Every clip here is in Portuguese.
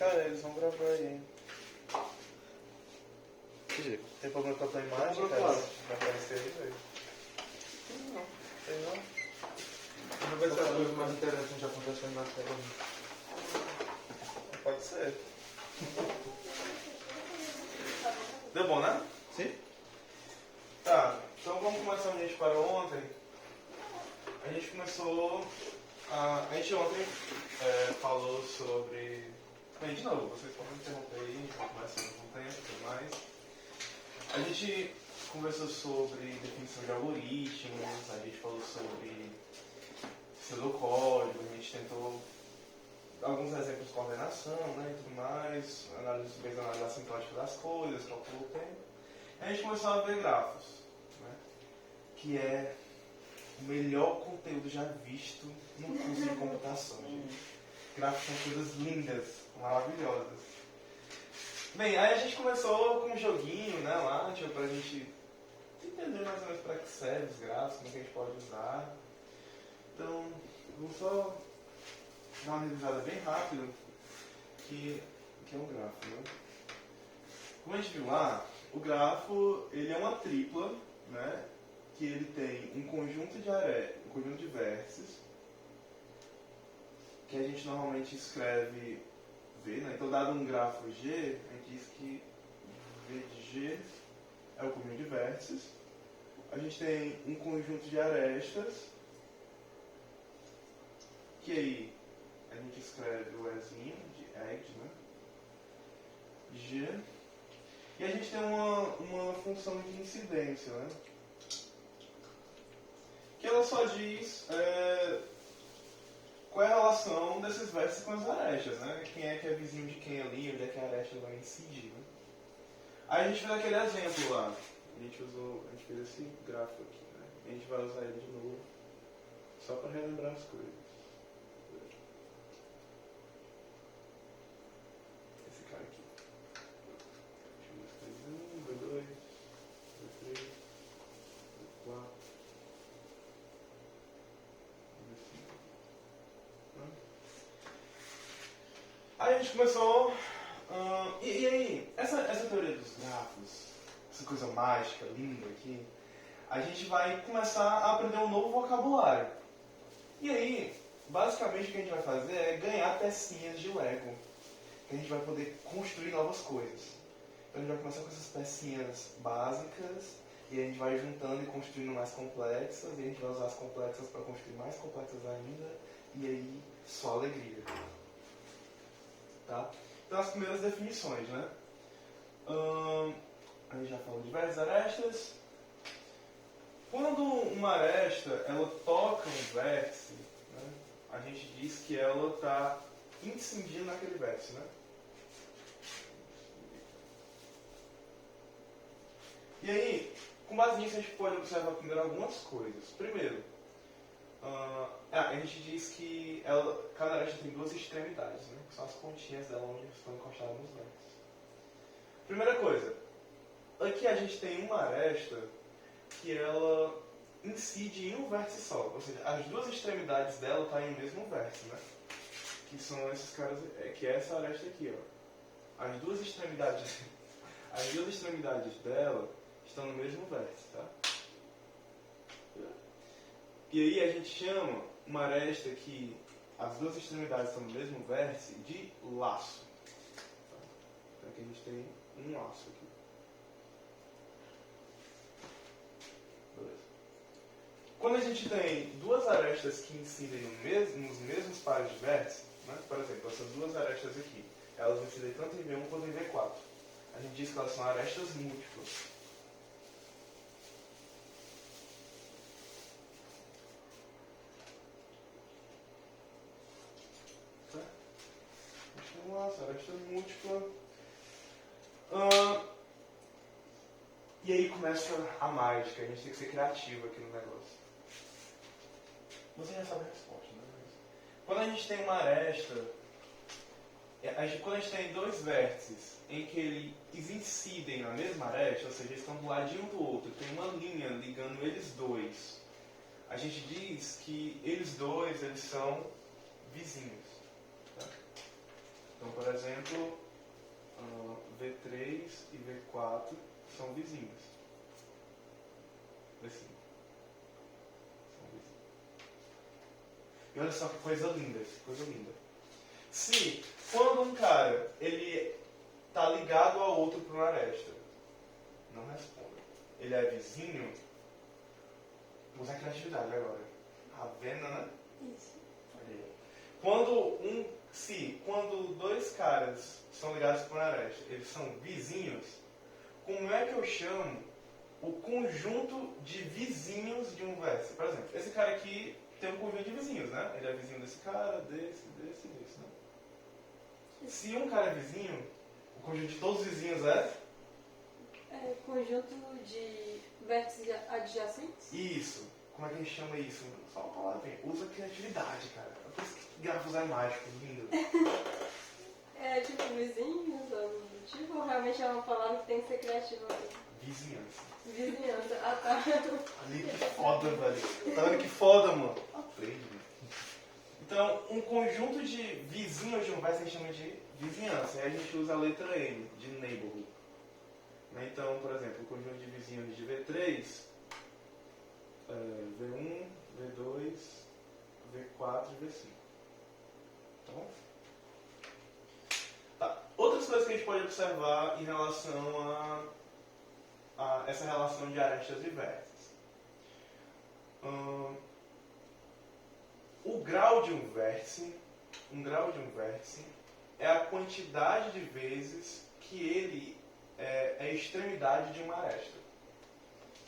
Cara, eles vão gravar aí. Tem problema com a tua imagem, cara? Vai aparecer aí, velho? Não, sei não. Vamos ver se as coisas mais interessantes acontecendo na tela. Pode ser. Deu bom, né? Sim? Tá, então vamos começar onde a gente parou ontem. A gente começou. A gente ontem falou sobre. Bem, de novo, vocês podem interromper aí, a gente vai conversando com o tempo e tudo mais. A gente conversou sobre definição de algoritmos, a gente falou sobre pseudocódigo, a gente tentou alguns exemplos de coordenação, né, e tudo mais, fez análise assintótica das coisas, calculou o tempo. A gente começou a ver grafos, né, que é o melhor conteúdo já visto no curso de computação, gente. Grafos são coisas lindas, maravilhosas. Bem, aí a gente começou com um joguinho, né, lá, tipo, pra gente entender mais ou menos para que serve os grafos, como é que a gente pode usar. Então, vou só dar uma revisada bem rápida, que é um grafo, né? Como a gente viu lá, o grafo ele é uma tripla, né? Que ele tem um conjunto de vértices, que a gente normalmente escreve V, né? Então, dado um grafo G, a gente diz que V de G é o conjunto de vértices. A gente tem um conjunto de arestas, que aí a gente escreve o Ezinho, de edge, né? G. E a gente tem uma função de incidência, né? Que ela só diz qual é a relação desses vértices com as arestas, né? Quem é que é vizinho de quem ali, onde é que a aresta vai incidir, né? Aí a gente fez aquele exemplo lá. A gente fez esse gráfico aqui, né? A gente vai usar ele de novo, só para relembrar as coisas. Esse cara aqui. V2, V3, V4, V5. Aí a gente começou. E aí, essa teoria dos grafos, essa coisa mágica, linda aqui, a gente vai começar a aprender um novo vocabulário. E aí, basicamente o que a gente vai fazer é ganhar pecinhas de Lego, que a gente vai poder construir novas coisas. Então a gente vai começar com essas pecinhas básicas, e a gente vai juntando e construindo mais complexas, e a gente vai usar as complexas para construir mais complexas ainda, e aí só alegria. Tá? Então as primeiras definições, né? A gente já falou de várias arestas. Quando uma aresta ela toca um vértice, né, a gente diz que ela está incidindo naquele vértice, né? E aí, com base nisso, a gente pode observar primeiro algumas coisas. Primeiro, a gente diz que cada aresta tem duas extremidades, né? Que são as pontinhas dela onde estão encostadas nos vértices. Primeira coisa, aqui a gente tem uma aresta que ela incide em um vértice só, ou seja, as duas extremidades dela estão em um mesmo vértice, né? Que são esses caras, que é essa aresta aqui, ó. As duas extremidades dela estão no mesmo vértice, tá? E aí a gente chama uma aresta que as duas extremidades estão no mesmo vértice de laço. Tá? Então aqui a gente tem um laço aqui. Beleza. Quando a gente tem duas arestas que incidem nos mesmos pares de vértices, né? Por exemplo, essas duas arestas aqui, elas incidem tanto em V1 quanto em V4. A gente diz que elas são arestas múltiplas. Nossa, aresta múltipla. E aí começa a mágica, a gente tem que ser criativo aqui no negócio. Você já sabe a resposta, né? Quando a gente tem uma aresta, quando a gente tem dois vértices em que eles incidem na mesma aresta, ou seja, eles estão do ladinho do outro, tem uma linha ligando eles dois, a gente diz que eles dois são vizinhos. Tá? Então, por exemplo, V3 e V4 são vizinhos. V5. São vizinhos. E olha só que coisa linda, coisa linda. Se, quando um cara, ele tá ligado ao outro por uma aresta, não responda. Ele é vizinho, usa a criatividade agora. A venda, né? Isso. Olha aí. Quando dois caras são ligados por uma aresta, eles são vizinhos, como é que eu chamo o conjunto de vizinhos de um verso? Por exemplo, esse cara aqui tem um conjunto de vizinhos, né? Ele é vizinho desse cara, desse, né? Se um cara é vizinho, o conjunto de todos os vizinhos é? É conjunto de vértices adjacentes? Isso. Como é que a gente chama isso? Só uma palavrinha. Usa criatividade, cara. É por isso que grafos é mágico, lindo. É tipo vizinhos, ou tipo, ou realmente é uma palavra que tem que ser criativa? Vizinhança. Vizinhança, ah tá. Ali, que foda, velho. Tá vendo que foda, mano? Aprende, mano. Então, um conjunto de vizinhos de um verso a gente chama de vizinhança. E aí a gente usa a letra N, de neighborhood. Então, por exemplo, o conjunto de vizinhos de V3, V1, V2, V4 e V5. Tá bom? Tá. Outras coisas que a gente pode observar em relação a essa relação de arestas e vértices. O grau de um vértice é a quantidade de vezes que ele é a extremidade de uma aresta.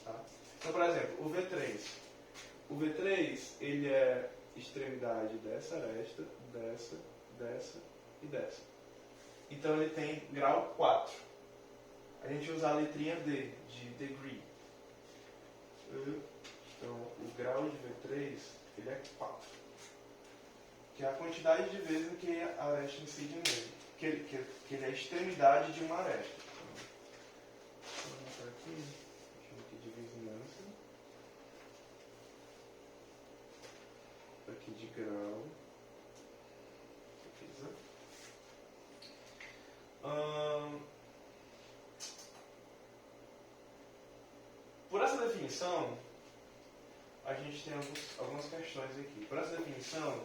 Tá? Então, por exemplo, o V3. O V3, ele é extremidade dessa aresta, dessa e dessa. Então, ele tem grau 4. A gente usa a letrinha D, de degree. Então, o grau de V3, ele é 4. Que é a quantidade de vezes em que a aresta incide nele. Que ele é a extremidade de uma aresta. Vou botar aqui, chama aqui de vizinhança. Aqui de grau. Por essa definição, a gente tem algumas questões aqui. Por essa definição,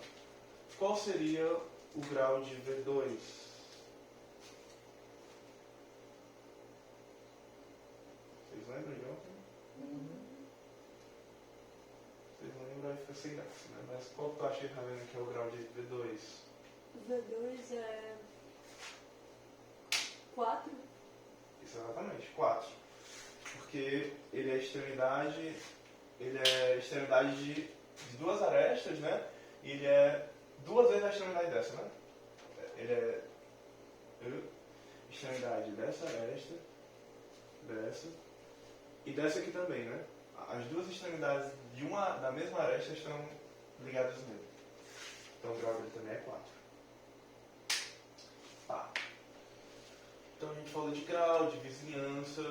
qual seria o grau de V2? Vocês lembram de ontem? Vocês não lembram, vai ficar sem graça, né? Mas qual que tu acha, Ravena, que é o grau de V2? V2 é 4. Isso, exatamente, 4. Porque ele é extremidade de duas arestas, né? E ele é duas vezes a extremidade dessa, né? Ele é extremidade dessa aresta, dessa e dessa aqui também, né? As duas extremidades da mesma aresta estão ligadas nele. Então o grau dele também é 4. Tá. Então a gente falou de grau, de vizinhança.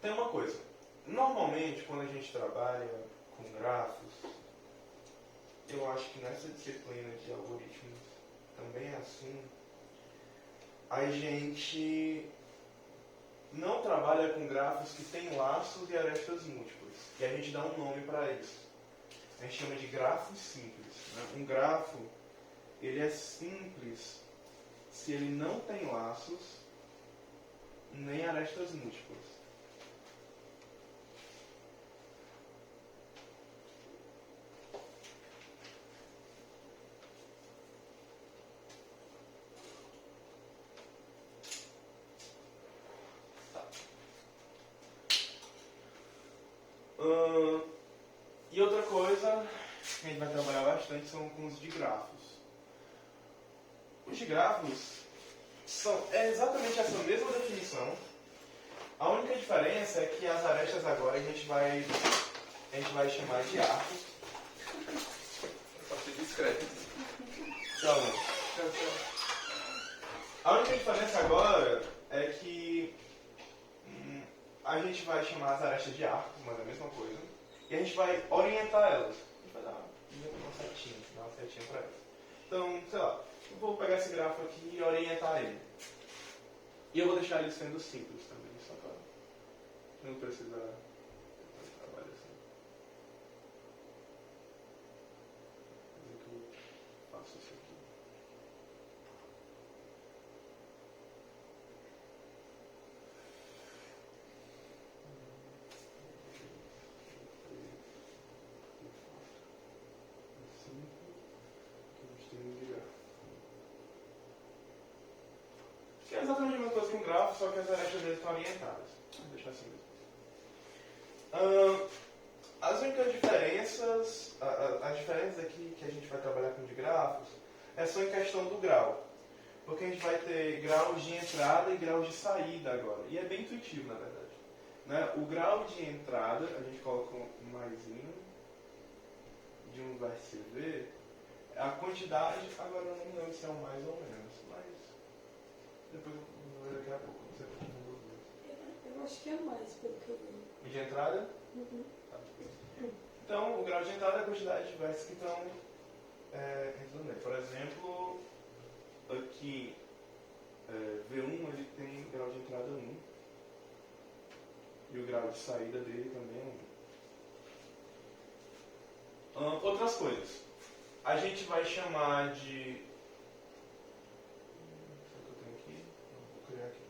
Tem uma coisa. Normalmente, quando a gente trabalha com grafos, eu acho que nessa disciplina de algoritmos também é assim, a gente não trabalha com grafos que têm laços e arestas múltiplas. E a gente dá um nome para isso. A gente chama de grafos simples. Né? Um grafo, ele é simples se ele não tem laços nem arestas múltiplas. E outra coisa que a gente vai trabalhar bastante são com os digrafos. Os digrafos é exatamente essa mesma definição. A única diferença é que as arestas agora a gente vai chamar de arcos. Só ser discreto. Então, a única diferença agora é que a gente vai chamar as arestas de arcos, mas é a mesma coisa. E a gente vai orientar elas. A gente vai dar uma setinha para elas. Então, sei lá, vou pegar esse grafo aqui e orientar ele. E eu vou deixar ele sendo simples também, só para não precisar fazer trabalho assim. Vou dizer que eu faço isso aqui. Que é exatamente a mesma coisa que um grafo, só que as arestas dele estão orientadas. Vou deixar assim mesmo. As únicas diferenças, as diferenças aqui que a gente vai trabalhar com de grafos, é só em questão do grau. Porque a gente vai ter graus de entrada e graus de saída agora. E é bem intuitivo, na verdade. Né? O grau de entrada, a gente coloca um maisinho de um vértice V. A quantidade, agora eu não lembro se é um mais ou menos, mas depois eu vou ver daqui a pouco. Não sei porque eu não vou ver. Eu acho que é mais, pelo que eu vi. E de entrada? Uhum. Tá. Então, o grau de entrada é a quantidade de vértices que estão entrando nele. Por exemplo, aqui V1 ele tem grau de entrada 1 e o grau de saída dele também é 1. Outras coisas. A gente vai chamar de... Será que eu tenho aqui? Não, vou criar aqui.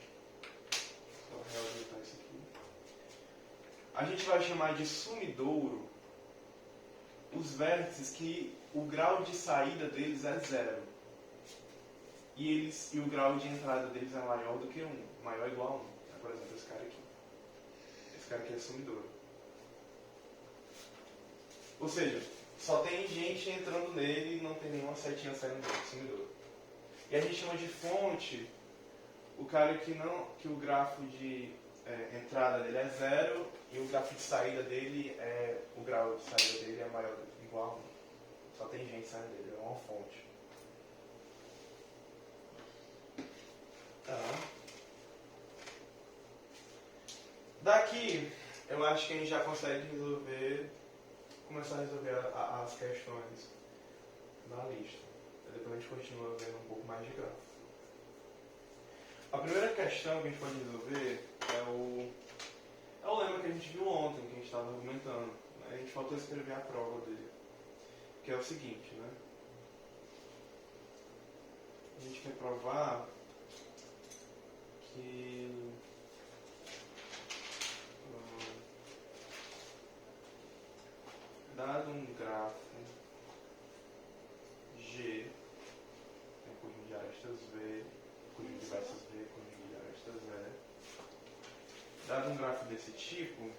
Só reajustar isso aqui. A gente vai chamar de sumidouro os vértices que o grau de saída deles é 0. E o grau de entrada deles é maior do que 1. Maior ou igual a 1. Por exemplo, esse cara aqui. Esse cara aqui é sumidouro. Ou seja, só tem gente entrando nele e não tem nenhuma setinha saindo dele, sumidouro. E a gente chama de fonte o cara que o grafo de entrada dele é 0 e o grafo de saída dele o grau de saída dele é maior igual a 1. Só tem gente saindo dele, é uma fonte. Tá. Daqui eu acho que a gente já consegue começar a resolver as questões da lista. Depois a gente continua vendo um pouco mais de grafo. A primeira questão que a gente pode resolver é o lema que a gente viu ontem, que a gente estava argumentando. Né? A gente faltou escrever a prova dele. Que é o seguinte, né? A gente quer provar que dado um grafo G, tem conjunto de arestas V, conjunto de vértices V, conjunto de arestas V. Dado um grafo desse tipo,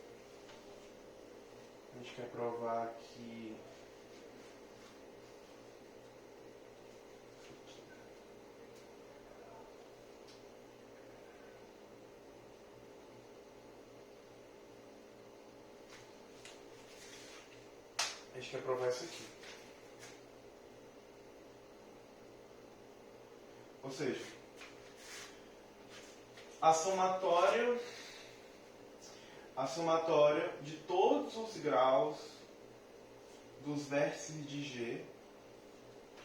a gente quer provar que quer provar isso aqui. Ou seja, a somatória de todos os graus dos vértices de G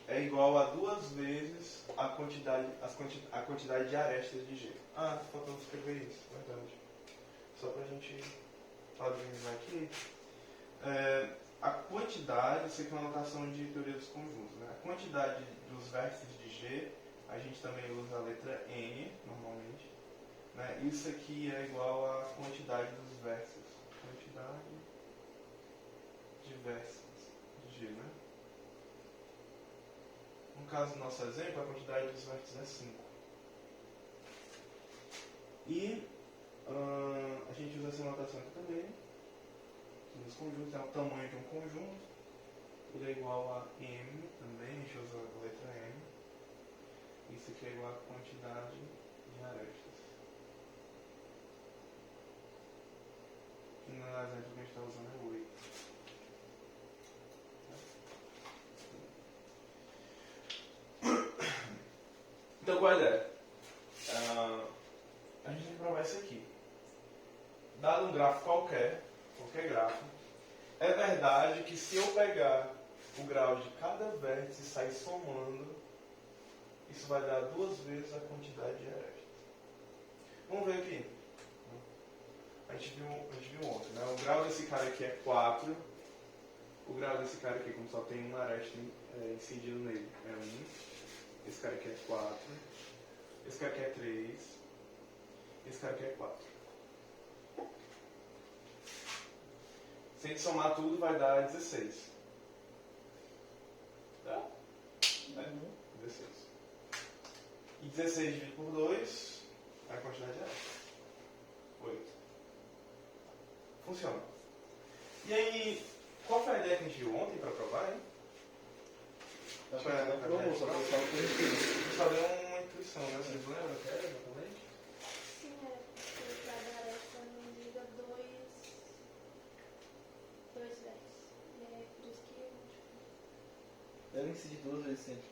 é igual a 2 vezes a quantidade de arestas de G. Ah, faltou escrever isso, verdade. Só para a gente padronizar aqui. A quantidade, isso aqui é uma notação de teoria dos conjuntos, né? A quantidade dos vértices de G, a gente também usa a letra N, normalmente. Né? Isso aqui é igual à quantidade dos vértices. Quantidade de vértices de G, né? No caso do nosso exemplo, a quantidade dos vértices é 5. E a gente usa essa notação aqui também. Dos conjuntos, é o tamanho de um conjunto, ele é igual a M também, a gente usa a letra M. Isso aqui é igual a quantidade de arestas. E no exemplo que a gente está usando é 8. Então qual é a ideia? A gente tem que provar isso aqui. Dado um grafo qualquer grafo, é verdade que se eu pegar o grau de cada vértice e sair somando, isso vai dar 2 vezes a quantidade de arestas. Vamos ver aqui. A gente viu ontem, né? O grau desse cara aqui é 4. O grau desse cara aqui, como só tem uma aresta incidido nele, é 1. Esse cara aqui é 4. Esse cara aqui é 3. Esse cara aqui é 4. Se a gente somar tudo, vai dar 16. Tá? É, 16. E 16 dividido por 2, a quantidade é 8. Funciona. E aí, qual foi a ideia que a gente viu ontem para provar, hein? Acho que não provou, só que estava positivo. Só deu uma intuição, né? Vocês lembram o que era exatamente? Sim, porque cada aresta não liga dois versos. E é por isso que Deve incidir 2 vezes sempre.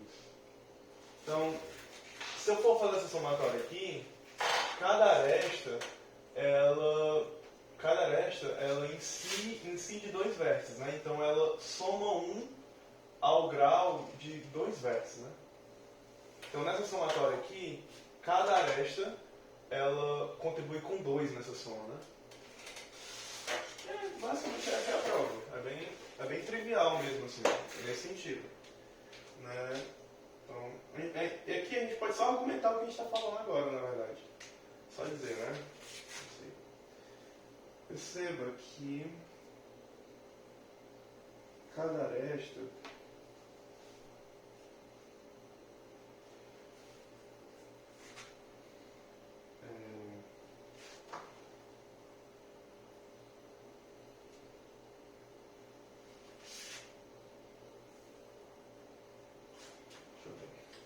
Isso. Então, se eu for fazer essa somatória aqui, cada aresta, ela incide 2 vértices, né? Então ela soma 1 ao grau de 2 vértices, né? Então nessa somatória aqui, cada aresta, ela contribui com 2 nessa soma, né? Basicamente essa é a prova. É bem trivial mesmo, assim, nesse sentido. Né? Então, e aqui a gente pode só argumentar o que a gente está falando agora, na verdade. Só dizer, né? Perceba que cada aresta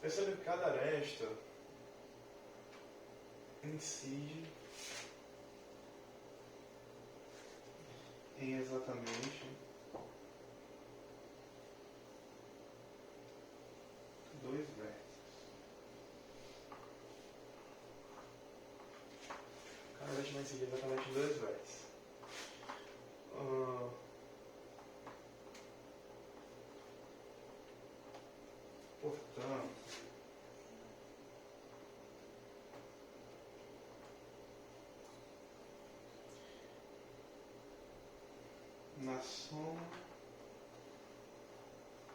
perceba que cada aresta incide em exatamente 2 vértices. Cada aresta vai incidir exatamente em 2 vértices. Portanto, na soma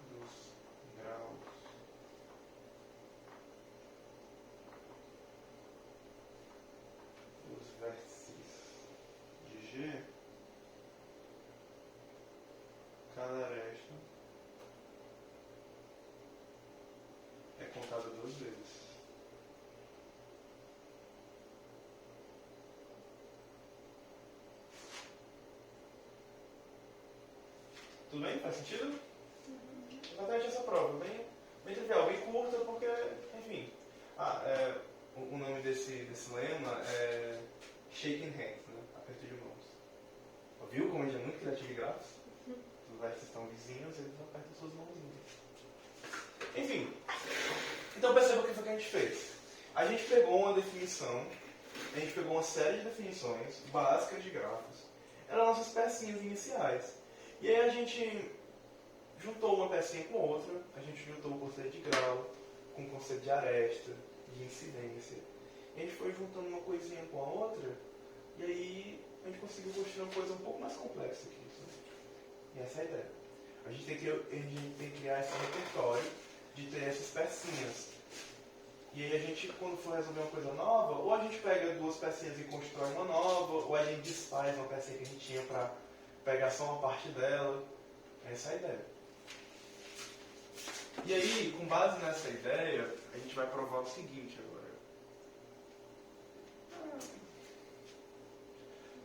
dos graus dos vértices de G, cada aresta é contada 2 vezes. Tudo bem? Faz sentido? Exatamente essa prova. Bem trivial, bem curta, porque, enfim. O nome desse lema é Shaking Hands, né? Aperto de mãos. Viu como a gente é muito criativo e gráfico? Os vértices estão vizinhos, eles apertam suas mãozinhas. Enfim. Então perceba o que foi que a gente fez. A gente pegou uma definição, a gente pegou uma série de definições básicas de grafos. Eram nossas pecinhas iniciais. E aí a gente juntou uma pecinha com outra, a gente juntou o conceito de grau com o conceito de aresta, de incidência. E a gente foi juntando uma coisinha com a outra, e aí a gente conseguiu construir uma coisa um pouco mais complexa que isso. Né? E essa é a ideia. A gente tem que criar esse repertório de ter essas pecinhas. E aí a gente, quando for resolver uma coisa nova, ou a gente pega 2 pecinhas e constrói uma nova, ou a gente desfaz uma pecinha que a gente tinha para pegar só uma parte dela. Essa é a ideia. E aí, com base nessa ideia, a gente vai provar o seguinte agora.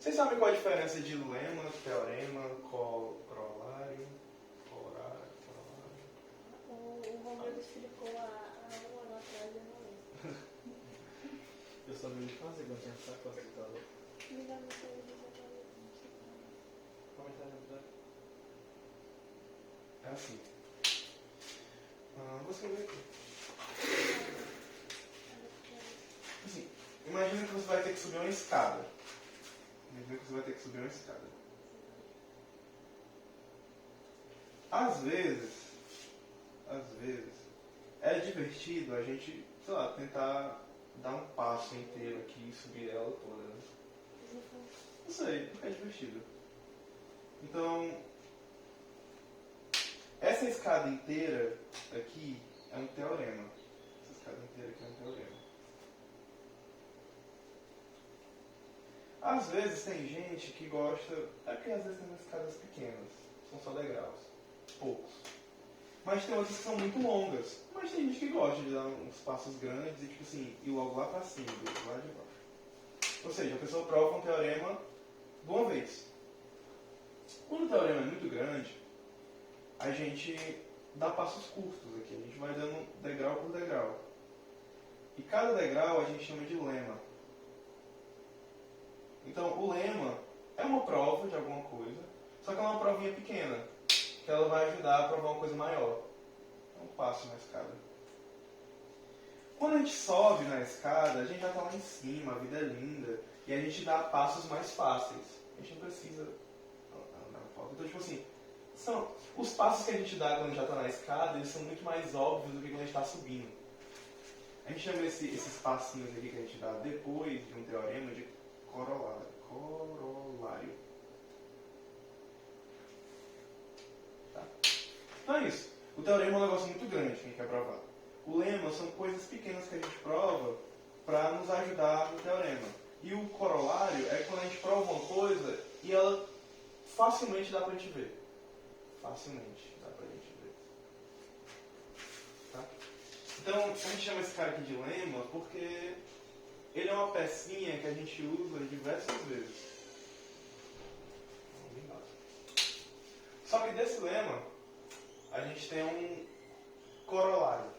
Vocês sabem qual a diferença de lema, teorema, corolário? o Romero explicou há um ano atrás, eu não lembro. Eu só vi de fazer quando tinha essa classe de tela. Me dá uma coisa Comentário rápido. É assim. Vou escrever aqui. Assim, imagina que você vai ter que subir uma escada. Às vezes, é divertido a gente, sei lá, tentar dar um passo inteiro aqui e subir ela toda, né? Não sei, é divertido. Então, essa escada inteira aqui é um teorema. Essa escada inteira aqui é um teorema. Às vezes tem gente que gosta... É porque às vezes tem umas escadas pequenas. São só degraus. Poucos. Mas tem outras que são muito longas. Mas tem gente que gosta de dar uns passos grandes e, tipo assim, ir logo lá pra cima, lá de baixo. Ou seja, a pessoa prova um teorema de uma vez. Quando o teorema é muito grande, a gente dá passos curtos aqui. A gente vai dando degrau por degrau. E cada degrau a gente chama de lema. Então, o lema é uma prova de alguma coisa, só que ela é uma provinha pequena, que ela vai ajudar a provar uma coisa maior. É um passo na escada. Quando a gente sobe na escada, a gente já está lá em cima, a vida é linda, e a gente dá passos mais fáceis. A gente não precisa andar na foto. Então, tipo assim, os passos que a gente dá quando a gente já está na escada, eles são muito mais óbvios do que quando a gente está subindo. A gente chama esses passinhos aqui que a gente dá depois de um teorema de corolário. Tá? Então é isso. O teorema é um negócio muito grande que a gente quer provar. O lema são coisas pequenas que a gente prova para nos ajudar no teorema. E o corolário é quando a gente prova uma coisa e ela facilmente dá pra gente ver. Facilmente dá pra gente ver. Tá? Então, a gente chama esse cara aqui de lema porque ele é uma pecinha que a gente usa diversas vezes. Só que desse lema, a gente tem um corolário.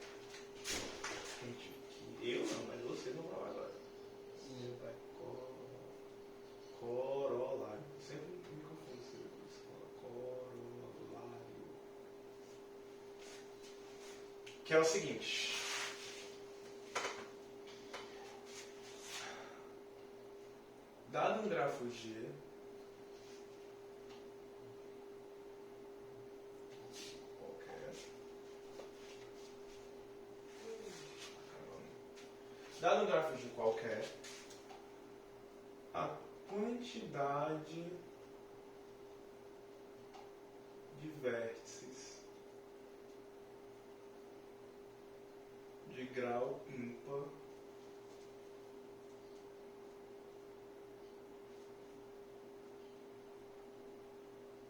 Que eu não, mas você não vai agora. Meu pai. Corolário. Sempre me confundo com isso. Corolário. Que é o seguinte. Dado um grafo G, qualquer, dado um grafo G qualquer, a quantidade de vértices de grau ímpar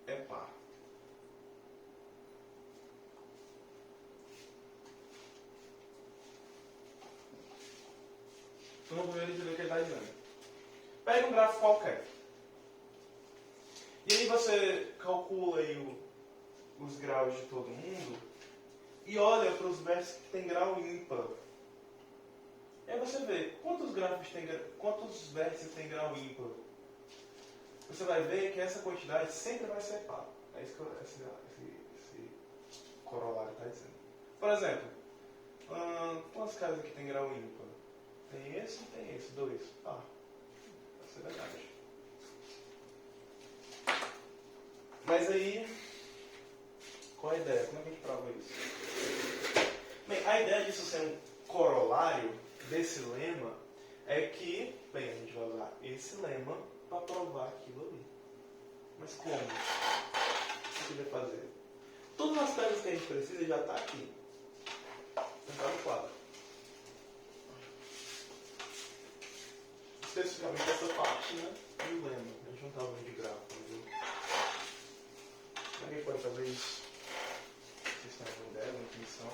é par. Então vamos primeiro entender o que ele está dizendo. Pega um gráfico qualquer. E aí você calcula aí os graus de todo mundo e olha para os vértices que tem grau ímpar. E aí você vê quantos vértices tem grau ímpar. Você vai ver que essa quantidade sempre vai ser par. É isso que esse corolário está dizendo. Por exemplo, quantas casas aqui tem grau ímpar? Tem esse e tem esse, 2. Par. Vai ser verdade. Mas aí, qual a ideia? Como é que a gente prova isso? Bem, a ideia disso ser um corolário desse lema é que, bem, a gente vai usar esse lema para provar aquilo ali. Mas como? O que vai fazer? Todas as pedras que a gente precisa já está aqui. Está no quadro. Especificamente essa parte, né? Do lema. A gente não está falando de gráfico, viu? Alguém pode fazer isso? Vocês têm alguma ideia, alguma intuição?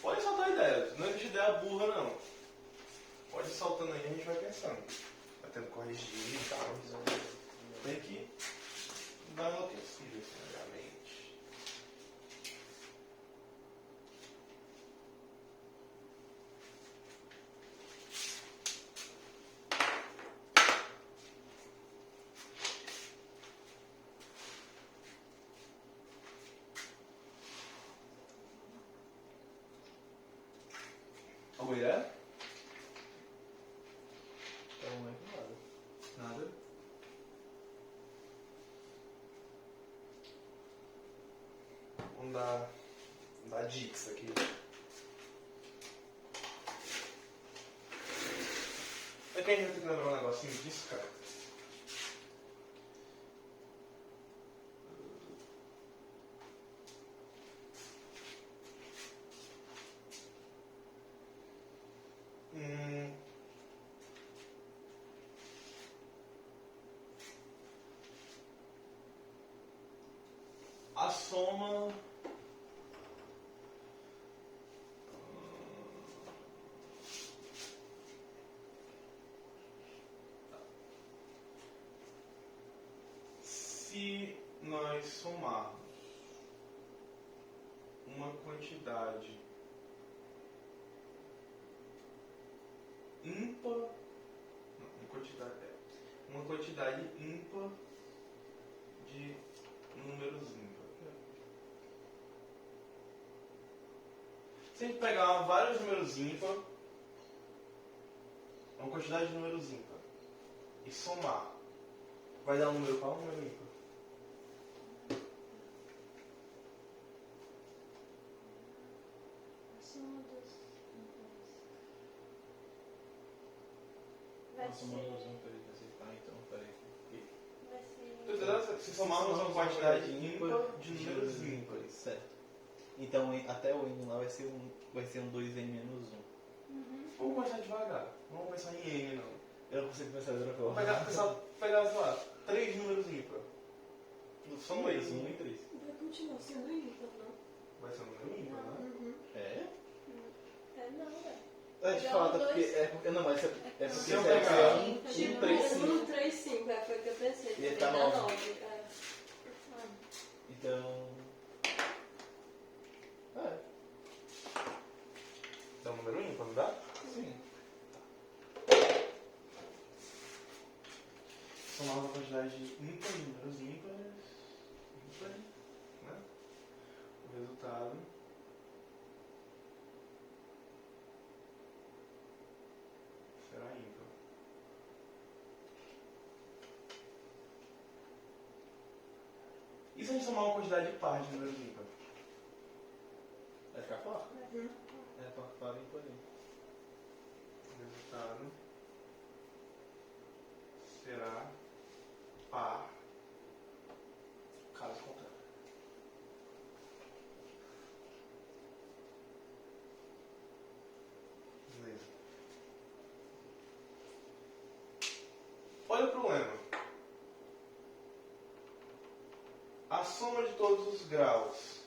Pode soltar ideias. Não existe ideia burra, não. Pode ir soltando aí, a gente vai pensando. Vai tendo corrigir e tal. Tem que dar uma enlouquecida, assim, na mente. Alguma ideia? Nada. dar dicas aqui. Aqui a gente vai ter que lembrar um negocinho disso, cara. A soma se nós somarmos uma quantidade ímpar, não, uma quantidade ímpar de números ímpares. Se a gente pegar vários números ímpar, uma quantidade de números ímpar, e somar, vai dar um número par ou um número ímpar? A soma dos ímpares. Vai Nossa, ser... mano, peraí, tá, então, peraí. Vai ser... Tô entendendo? Se somarmos uma quantidade ímpar de números ímpares. Certo. Então até o N lá vai ser um 2N menos 1. Vamos começar devagar. Não vamos pensar em N, não. Eu não consigo pensar de outra forma. Vamos pegar, sei lá, 3 números ímpar. São 2, eles. 1 e 3. Vai continuar sendo ímpar, não? Vai ser um número ímpar, né? É? É não, velho. A gente fala, porque. Não, mas é porque Se eu você pegar é 1, 3, 5. 1, 3, 5, foi o que eu pensei. E ele tá Também dá 9. 9. Então. É um número ímpar, não dá? Sim. Somar uma quantidade ímpar de números ímpares, né? O resultado será ímpar. E se a gente somar uma quantidade par de números ímpares? Vai ficar par? É, par e por aí. O resultado será par, caso contrário. Beleza. Olha o problema. A soma de todos os graus.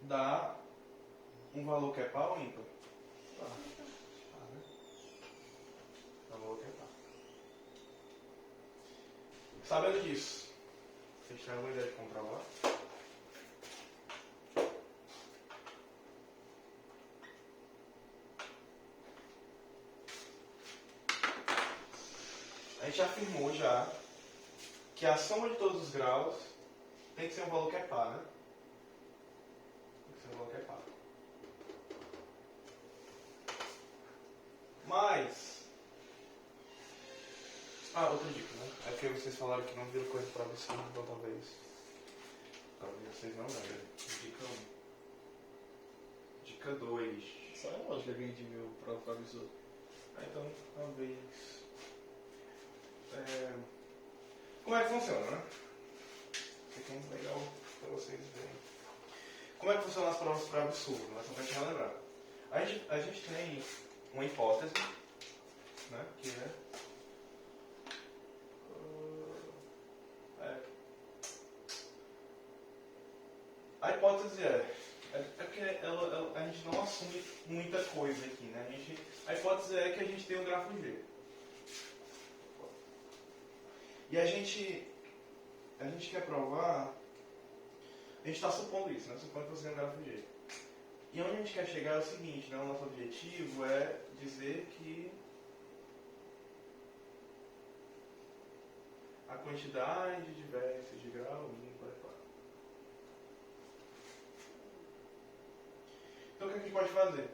Dá um valor que é par ou ímpar? Par, né? Dá um valor que é par. Sabendo disso, vocês têm alguma ideia de comprovar? A gente afirmou já que a soma de todos os graus tem que ser um valor que é par, né? Tem que ser um valor que é par. Mas... outra dica, né? É porque vocês falaram que não viram coisa para absurdo, então talvez vocês não lembrem. Dica 1. Dica 2. Só é lógico que a gente viu para absurdo. Então, talvez... Como é que funciona, né? Isso aqui é legal para vocês verem. Como é que funciona as provas para absurdo? Mas só para te relembrar. A gente tem uma hipótese, né? Que a hipótese é porque a gente não assume muita coisa aqui, né? A hipótese é que a gente tem um grafo G. E a gente quer provar, a gente está supondo isso, né? Supondo que você tem um grafo G. E onde a gente quer chegar é o seguinte, né? O nosso objetivo é dizer que a quantidade de vértices de grau ímpar é 4. Então o que a gente pode fazer?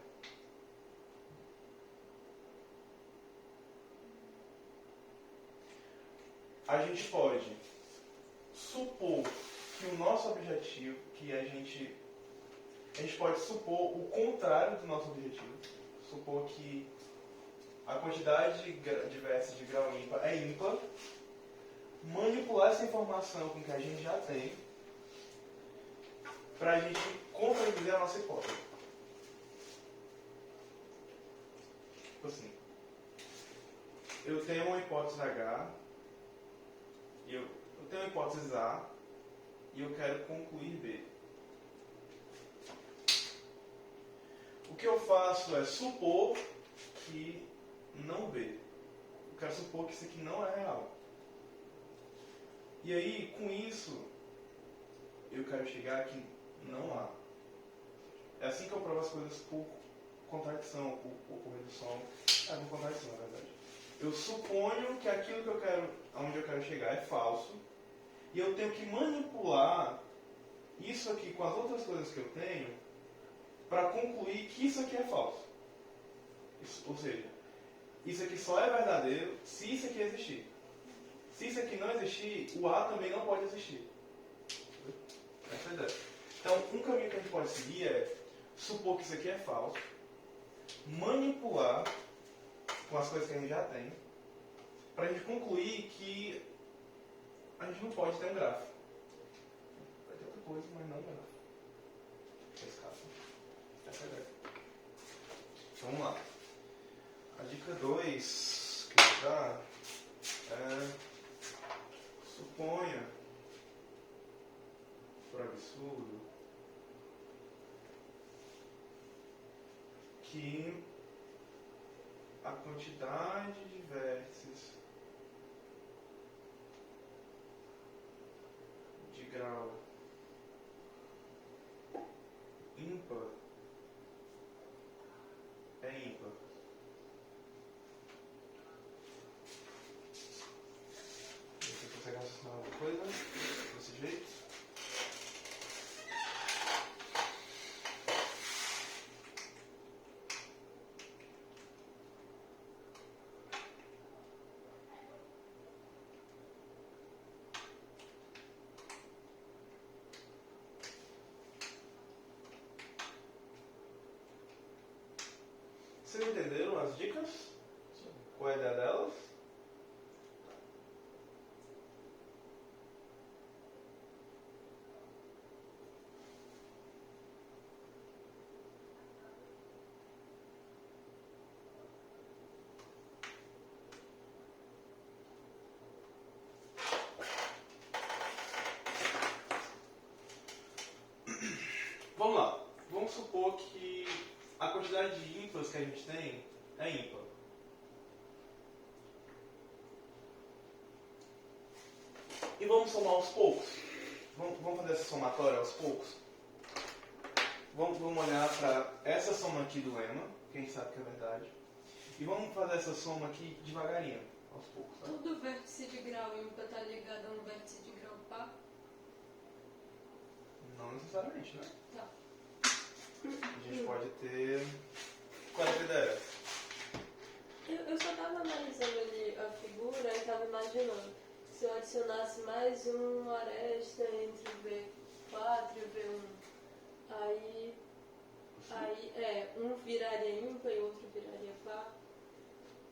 A gente pode supor nosso objetivo, que a gente pode supor o contrário do nosso objetivo. Supor que a quantidade de vértices de grau ímpar é ímpar, manipular essa informação com que a gente já tem, para a gente contradizer a nossa hipótese. Tipo assim, eu tenho uma hipótese H, eu tenho uma hipótese A, e eu quero concluir B. O que eu faço é supor que não B. Eu quero supor que isso aqui não é real. E aí, com isso, eu quero chegar que não há. É assim que eu provo as coisas por contradição, por redução. Por contradição, na verdade. Eu suponho que aquilo que eu quero, aonde eu quero chegar é falso. E eu tenho que manipular isso aqui com as outras coisas que eu tenho para concluir que isso aqui é falso. Ou seja, isso aqui só é verdadeiro se isso aqui existir. Se isso aqui não existir, o A também não pode existir. Essa é a ideia. Então, um caminho que a gente pode seguir é supor que isso aqui é falso, manipular com as coisas que a gente já tem, para a gente concluir que a gente não pode ter um gráfico. Vai ter outra coisa, mas não um gráfico. Nesse caso. Essa é a ideia. Então, vamos lá. A dica 2 que eu vou dar é: suponha, por absurdo, que a quantidade de vértices de grau ímpar é ímpar. Você consegue raciocinar alguma coisa desse jeito? Vocês entenderam as dicas? Qual é a ideia delas? Vamos lá. Vamos supor que a quantidade de ímpares que a gente tem é ímpar. E vamos somar aos poucos. Vamos fazer essa somatória aos poucos. Vamos olhar para essa soma aqui do lema, que a gente sabe que é verdade. E vamos fazer essa soma aqui devagarinho, aos poucos. Tá? Todo vértice de grau ímpar está ligado a um vértice de grau par? Não necessariamente, né? Tá. A gente pode ter... Qual é a ideia? Eu só estava analisando ali a figura e estava imaginando. Se eu adicionasse mais um aresta entre o V4 e o V1, aí um viraria ímpar e o outro viraria par.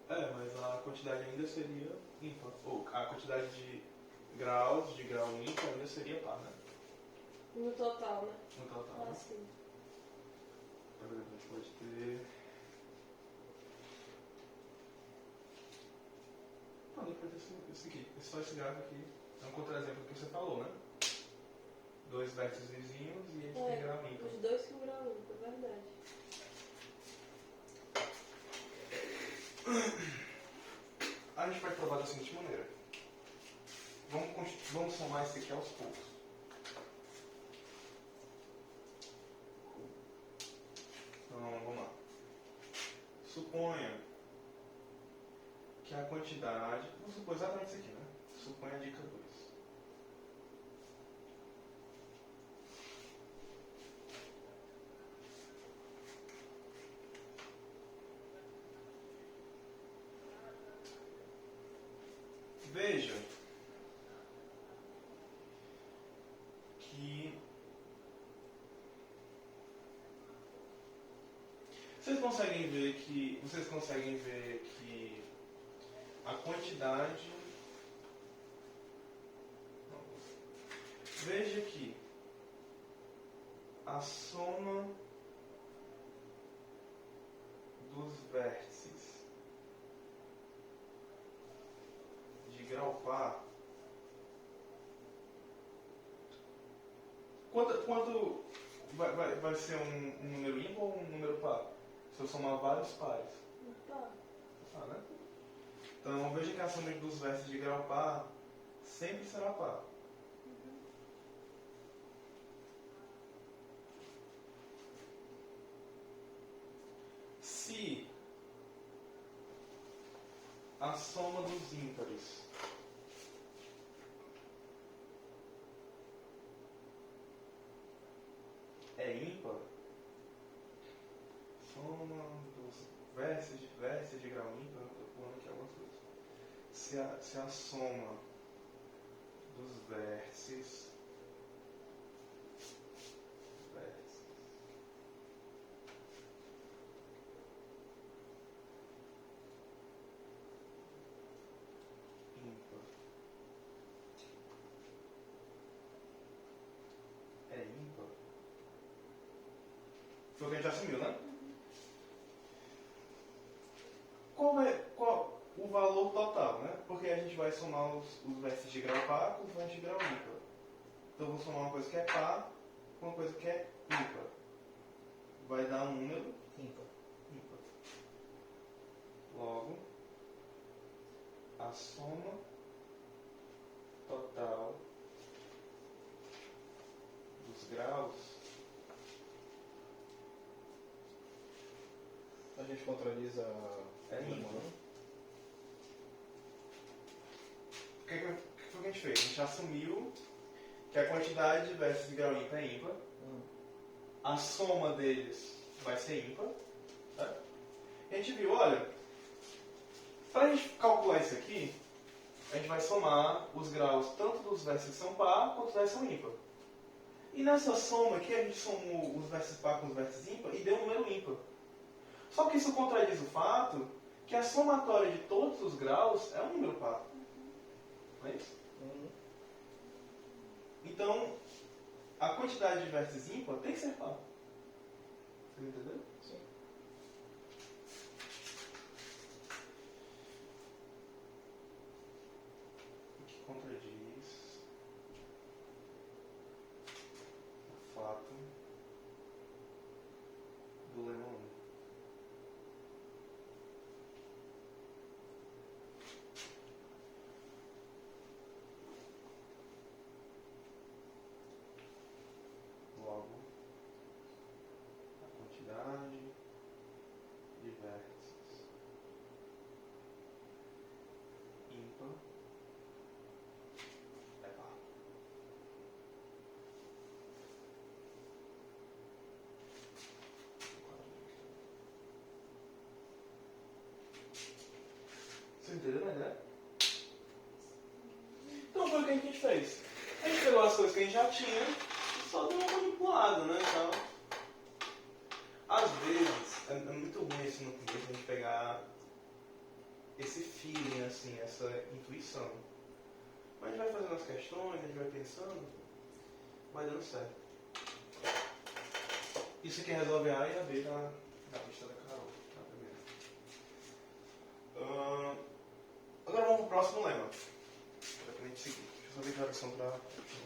É, mas a quantidade ainda seria ímpar. Ou a quantidade de graus de grau ímpar ainda seria par, né? No total, né? No total. Ah, Né? sim. Por exemplo, a gente pode ter... Não, depois esse aqui. Só esse gráfico aqui. É um contra-exemplo que você falou, né? Dois vértices vizinhos e eles têm grau ímpar. Os dois com grau ímpar, verdade. A gente vai provar da seguinte maneira. Vamos somar isso aqui aos poucos. Então, vamos lá. Suponha que a quantidade... Vamos supor exatamente isso aqui, né? Suponha a dica 2. Veja que Vocês conseguem ver que a quantidade. Veja que a soma dos vértices de grau par. Quanto vai ser um número ímpar ou um número par? Se eu somar vários pares. Tá. Ah, né? Então veja que a soma dos vértices de grau par sempre será par. Se a soma dos ímpares é ímpar, soma dos vértices de grau ímpar, eu estou pulando aqui algumas coisas. Se a soma dos vértices ímpar é ímpar, foi o que a gente assumiu, né? Qual o valor total, né? Porque a gente vai somar os vértices de grau par com os vértices de grau ímpar. Então eu vou somar uma coisa que é par com uma coisa que é ímpar. Vai dar um número Ímpar. ímpar. Logo, a soma total dos graus A gente contradiz é ímpar. O que foi que a gente fez? A gente assumiu que a quantidade de vértices de grau ímpar é ímpar. A soma deles vai ser ímpar. Tá? E a gente viu, olha, para a gente calcular isso aqui, a gente vai somar os graus tanto dos vértices que são par quanto dos vértices que são ímpar. E nessa soma aqui, a gente somou os vértices par com os vértices ímpar e deu um número ímpar. Só que isso contradiz o fato que a somatória de todos os graus é um número par. Não é isso? Então, a quantidade de vértices ímpar tem que ser par. Você entendeu? Sim. O que contradiz o fato do lema 1. Logo, a quantidade de vértices ímpar é par. Você entendeu a ideia? Então foi o que a gente fez. A gente pegou as coisas que a gente já tinha e só deu uma manipulada, né? Então, às vezes, é muito ruim isso no começo, a gente pegar esse feeling, assim, essa intuição. Mas a gente vai fazendo as questões, a gente vai pensando, vai dando certo. Isso aqui resolve a A e a B da lista da Carol, na primeira. Agora vamos pro próximo lema. Para a gente seguir. Deixa eu só ver que horas são para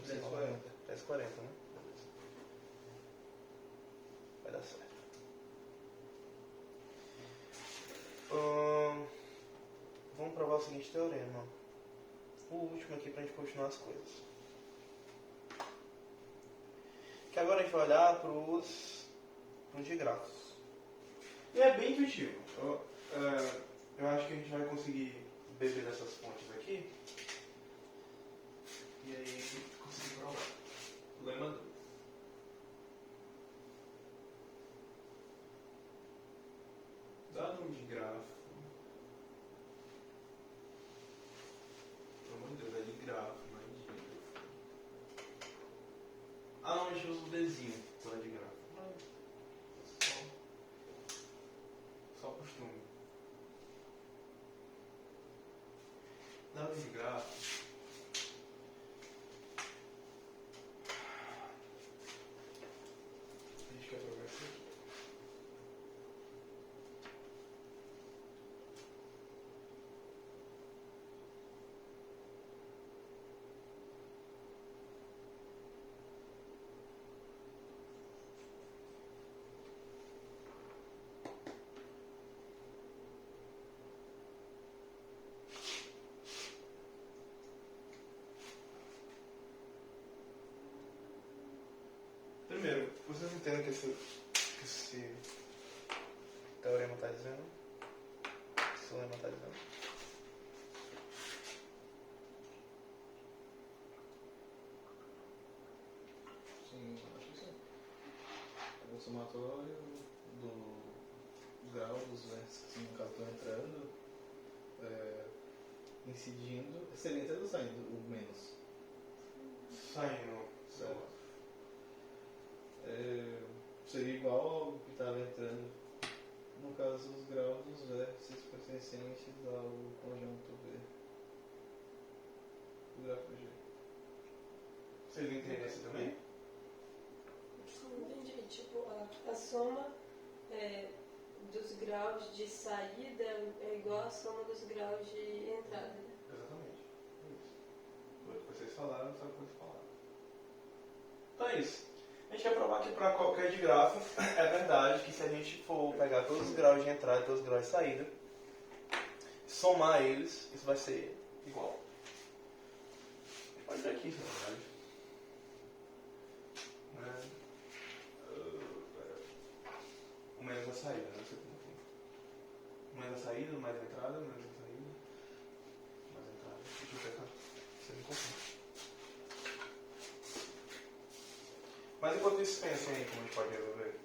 10h40. 10h40, né? Beleza. Vai dar certo. Vamos provar o seguinte teorema. O último aqui para a gente continuar as coisas. Que agora a gente vai olhar para os digrafos. E é bem intuitivo. Eu acho que a gente vai conseguir beber dessas fontes aqui. E aí conseguir provar. O lema 2. Dado um digrafo. Pelo amor de Deus, é digrafo, não é dígrafo. Ah, não, a gente usa o Dzinho para digrafo. acostume. Na lei de grafos, a gente quer provar isso aqui. Primeiro, vocês entendem que esse teorema está dizendo? Esse lema está dizendo? Sim, acho que sim. É o somatório do grau dos versos que no caso estão entrando, incidindo, seria entrando ou saindo o menos? Saindo. Certo. Seria igual ao que estava entrando, no caso, os graus dos vértices pertencentes ao conjunto V do grafo G. Vocês entendem esse também? Entendi. Tipo, a soma dos graus de saída é igual à soma dos graus de entrada, né? Exatamente. Isso. Foi o que vocês falaram, sabe o que eu falaram. Então é isso. A gente quer provar que para qualquer de grafo é verdade que se a gente for pegar todos os graus de entrada e todos os graus de saída, somar eles, isso vai ser igual. A gente pode ver aqui, isso é verdade. O menos a saída, né? O menos a saída, mais a entrada, menos a saída, mais a entrada. Deixa eu pegar. Você me confunde. Mas enquanto isso, pensem aí como a gente pode resolver.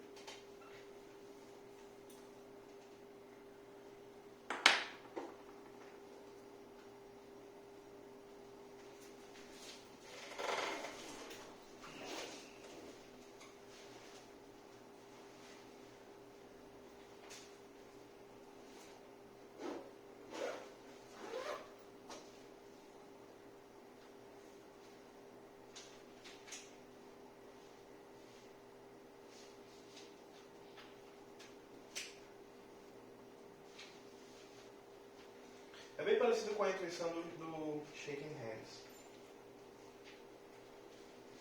É bem parecido com a intuição do shaking hands.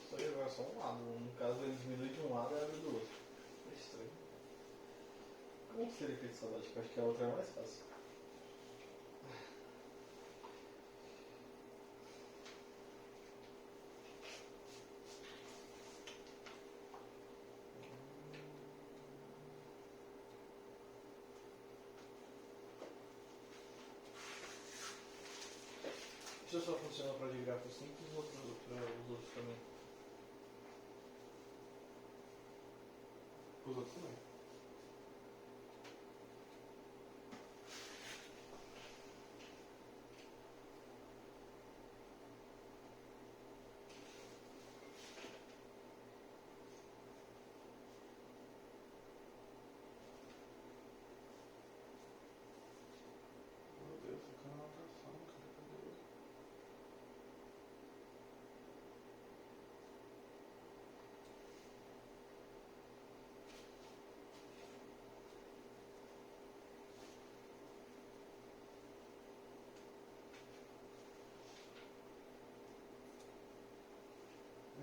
Só que agora é só um lado. No caso, ele diminui de um lado e abre do outro. É estranho. Como que seria feito essa lógica? Acho que a outra é mais fácil. Isso só funciona para de grafo simples ou para os outros também? Os outros também. Meu Deus, fica na anotação, cara. Cadê?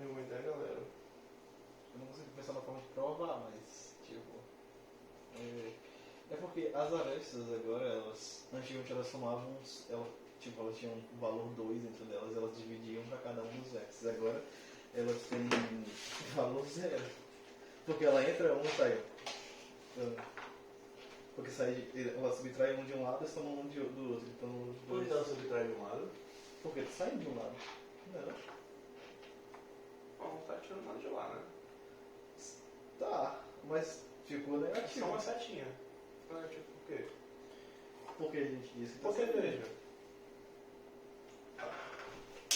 Minha ideia, galera. Eu não consigo pensar na forma de provar, mas tipo. É porque as arestas agora, elas. Antigamente elas somavam. Elas tinham um valor 2 entre delas, elas dividiam para cada um dos vértices. Agora elas têm valor 0. Porque ela entra um sai. Porque ela subtrai um de um lado e soma um do outro. Então os Por dois. que ela subtrai de um lado? Porque sai de um lado. Não. Bom, não tá tirando nada de lá, né? Tá, mas ficou É só negativo. uma setinha. Negativo por quê? Porque a gente disse que tá Porque certo. veja.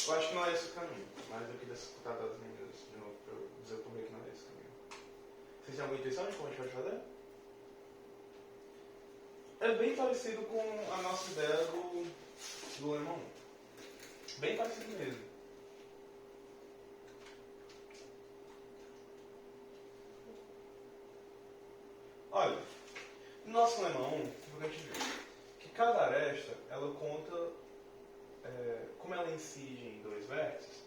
Eu acho que não é esse o caminho, mas eu queria escutar das meninas de novo pra eu dizer por que não é esse o caminho. Vocês têm alguma intuição de como a gente vai fazer? bem parecido com a nossa ideia do lema 1. Bem parecido mesmo. Olha, no nosso lema 1, a gente vê que cada aresta, ela conta, como ela incide em dois vértices,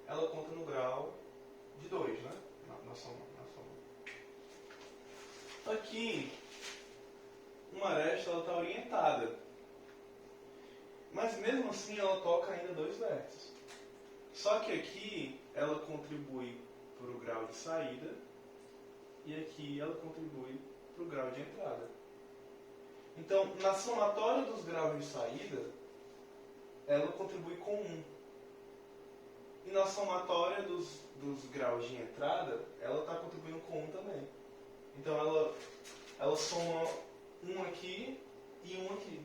ela conta no grau de 2, né? Na soma. Aqui, uma aresta está orientada, mas mesmo assim ela toca ainda dois vértices. Só que aqui ela contribui para o grau de saída e aqui ela contribui para o grau de entrada. Então, na somatória dos graus de saída, ela contribui com 1. E na somatória dos graus de entrada, ela está contribuindo com 1 também. Então ela soma 1 aqui e 1 aqui.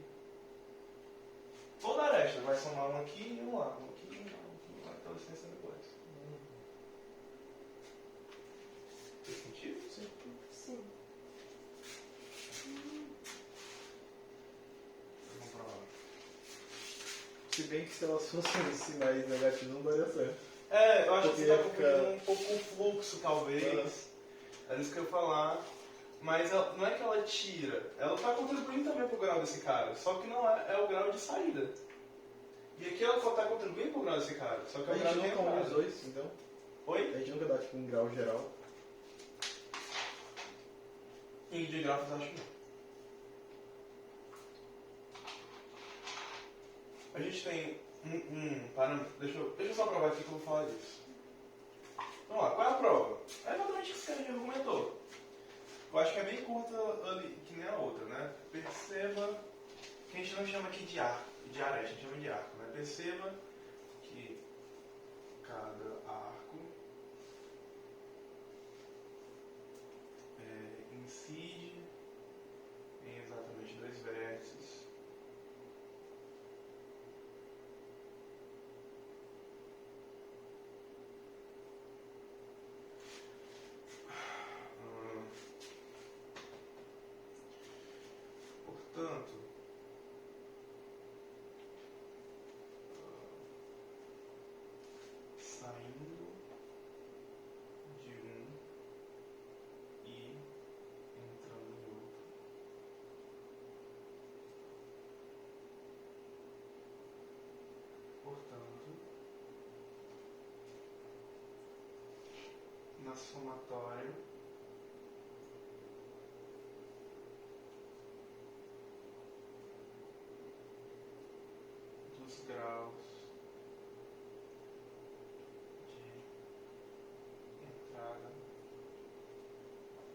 Toda aresta vai somar 1 aqui e 1 lá. 1 aqui e 1 lá. Então licença depois. Fez sentido? Sim. Vamos pra lá. Se bem que se elas fossem sinais negativos não daria certo. Eu acho que você está Porque confundindo um pouco com o fluxo, talvez. É isso que eu ia falar. Mas não é que ela tira, ela está contribuindo também para o grau desse cara, só que não é o grau de saída. E aqui ela está contribuindo para o grau desse cara, só que é A o grau gente de nunca une os entrada. dois, então. Oi? A gente nunca dá tipo um grau geral. Em de grafos acho que não. A gente tem um parâmetro. Deixa eu só provar aqui que eu vou falar disso. Vamos lá, qual é a prova? É exatamente o que a gente argumentou. Eu acho que é bem curta ali, que nem a outra, né? Perceba que a gente não chama aqui de arco, de aresta, a gente chama de arco, né? Perceba que cada arco incide em exatamente dois vértices. Portanto, saindo de um e entrando em outro. Portanto, na somatória dos graus de entrada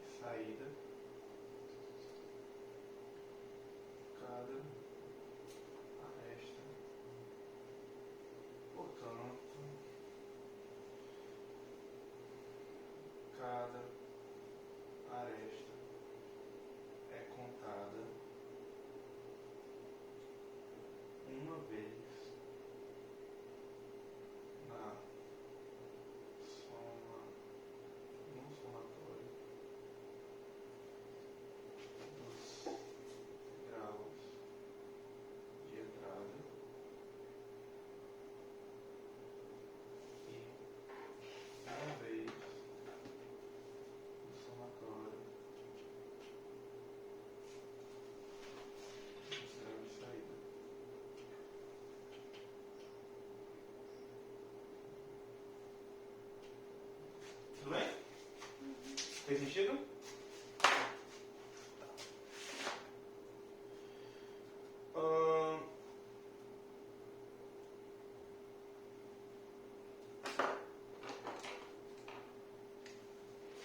e saída, cada aresta, portanto, cada aresta é contada uma vez na soma, no somatório dos graus de entrada e uma vez no somatório dos graus de saída. Tudo bem? Fez sentido? Ahn.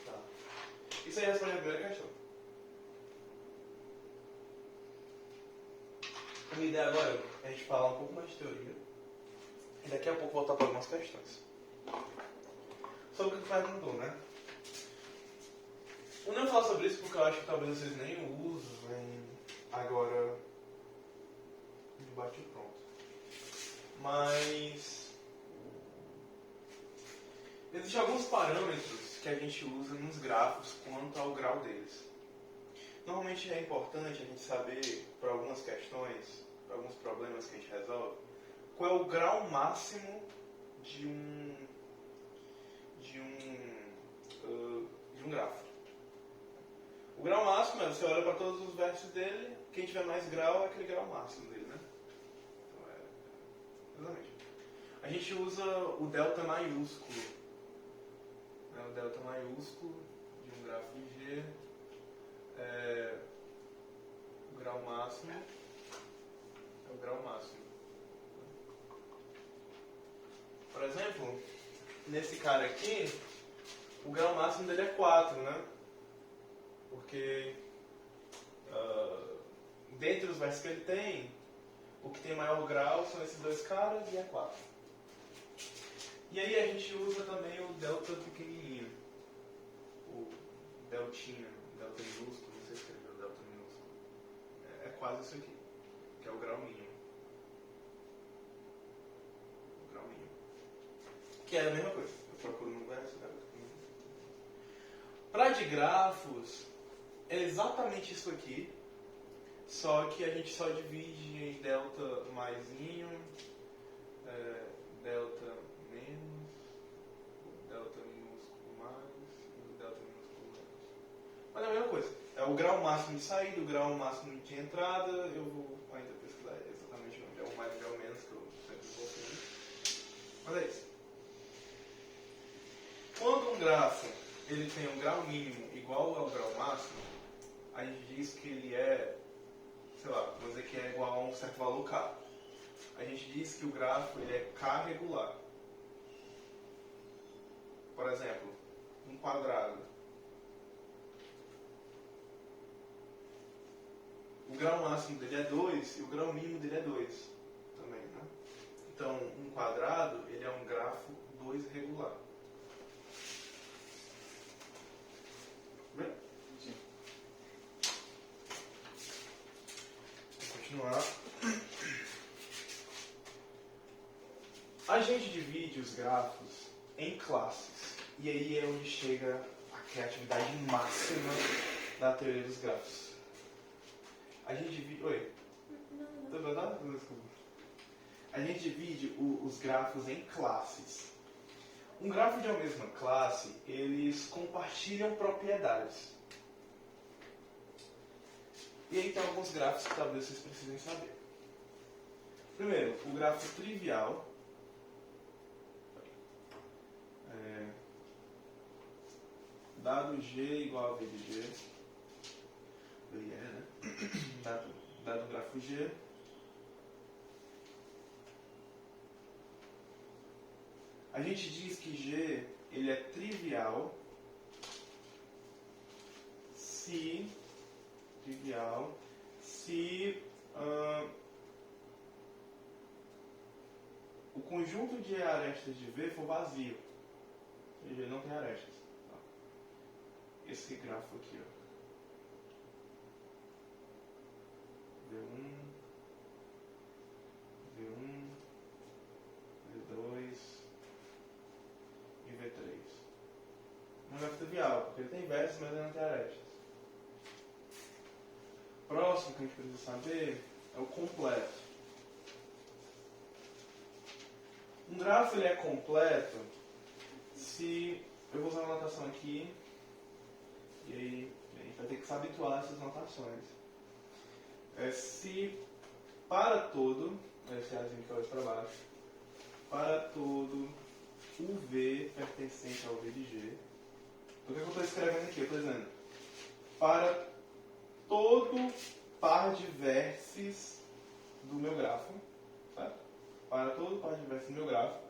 Tá. Isso aí responde a primeira questão. A minha ideia agora é a gente falar um pouco mais de teoria e daqui a pouco voltar para algumas questões. Sobre o que tu perguntou, né? Eu não vou falar sobre isso porque eu acho que talvez vocês nem usem agora de bate pronto. Mas existem alguns parâmetros que a gente usa nos grafos quanto ao grau deles. normalmente é importante a gente saber, por algumas questões, por alguns problemas que a gente resolve, qual é o grau máximo de um grafo. O grau máximo é, você olha para todos os vértices dele, quem tiver mais grau é aquele grau máximo dele, né? Então exatamente. A gente usa o delta maiúsculo. O delta maiúsculo de um grafo de G é o grau máximo. É o grau máximo. Por exemplo, nesse cara aqui, o grau máximo dele é 4, né? Porque dentre os vértices que ele tem, o que tem maior grau são esses dois caras e é 4. E aí a gente usa também o delta pequenininho, o deltinha, delta minúsculo, não sei se escreveu delta minúsculo. É quase isso aqui, que é o grau mínimo. O grau mínimo. Que é a mesma coisa. Eu procuro no verso, delta pequenininho. Para de grafos, é exatamente isso aqui, só que a gente só divide em delta maisinho, delta menos, delta minúsculo mais e delta minúsculo menos. Mas é a mesma coisa. É o grau máximo de saída, o grau máximo de entrada. Eu vou ainda pesquisar exatamente onde é o mais e o menos, que eu sempre vou fazer. Mas é isso. Quando um grafo ele tem um grau mínimo igual ao grau máximo, a gente diz que ele é, sei lá, vamos dizer que é igual a um certo valor K. A gente diz que o grafo ele é K regular. Por exemplo, um quadrado. O grau máximo dele é 2 e o grau mínimo dele é 2 também, né? Então, um quadrado ele é um grafo 2 regular. Bem? Sim. Vou continuar. A gente divide os grafos em classes. E aí é onde chega a criatividade máxima da teoria dos grafos. A gente divide... Oi? Tá verdade? Desculpa. A gente divide os grafos em classes. Um grafo de uma mesma classe, eles compartilham propriedades. E aí tem alguns grafos que talvez vocês precisem saber. Primeiro, o grafo trivial. Dado G igual a V de G. V e E, né? Dado o grafo G. A gente diz que G ele é trivial se o conjunto de arestas de V for vazio. Ou seja, ele não tem arestas. Esse grafo aqui, ó. V1, V2 e V3. Não é um grafo trivial, porque ele tem vértices, mas ele não tem arestas. Próximo que a gente precisa saber é o completo. Um grafo ele é completo se... Eu vou usar uma notação aqui, e aí a gente vai ter que se habituar a essas notações. Se para todo, esse azinho que olha para baixo, para todo o V pertencente ao V de G. O que eu estou escrevendo aqui? Eu estou dizendo para todo par de vértices do meu grafo, certo? Para todo par de vértices do meu grafo,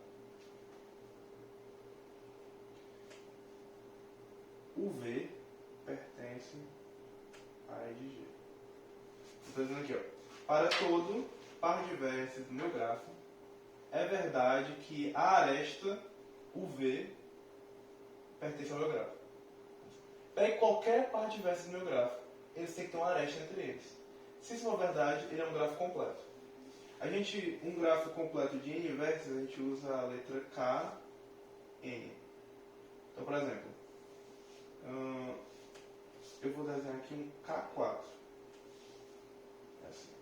o V pertence a E de G. Estou dizendo aqui, ó, para todo par de vértices do meu grafo, é verdade que a aresta, o V, pertence ao meu grafo. Pegue qualquer par de vértices do meu grafo, eles têm que ter uma aresta entre eles. Se isso for verdade, ele é um grafo completo. Um grafo completo de N vértices, a gente usa a letra K, N. Então, por exemplo, eu vou desenhar aqui um K4. É assim.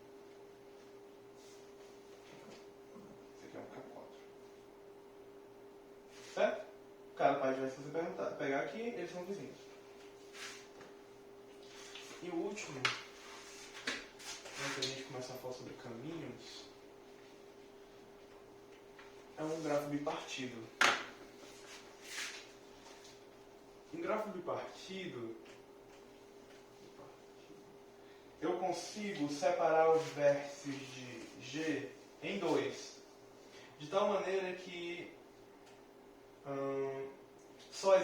Esse aqui é um K4. Certo? Cada página, se você pegar aqui, eles são vizinhos. E o último, antes da gente começar a falar sobre caminhos, é um grafo bipartido. Em grafo bipartido, eu consigo separar os vértices de G em dois, de tal maneira que só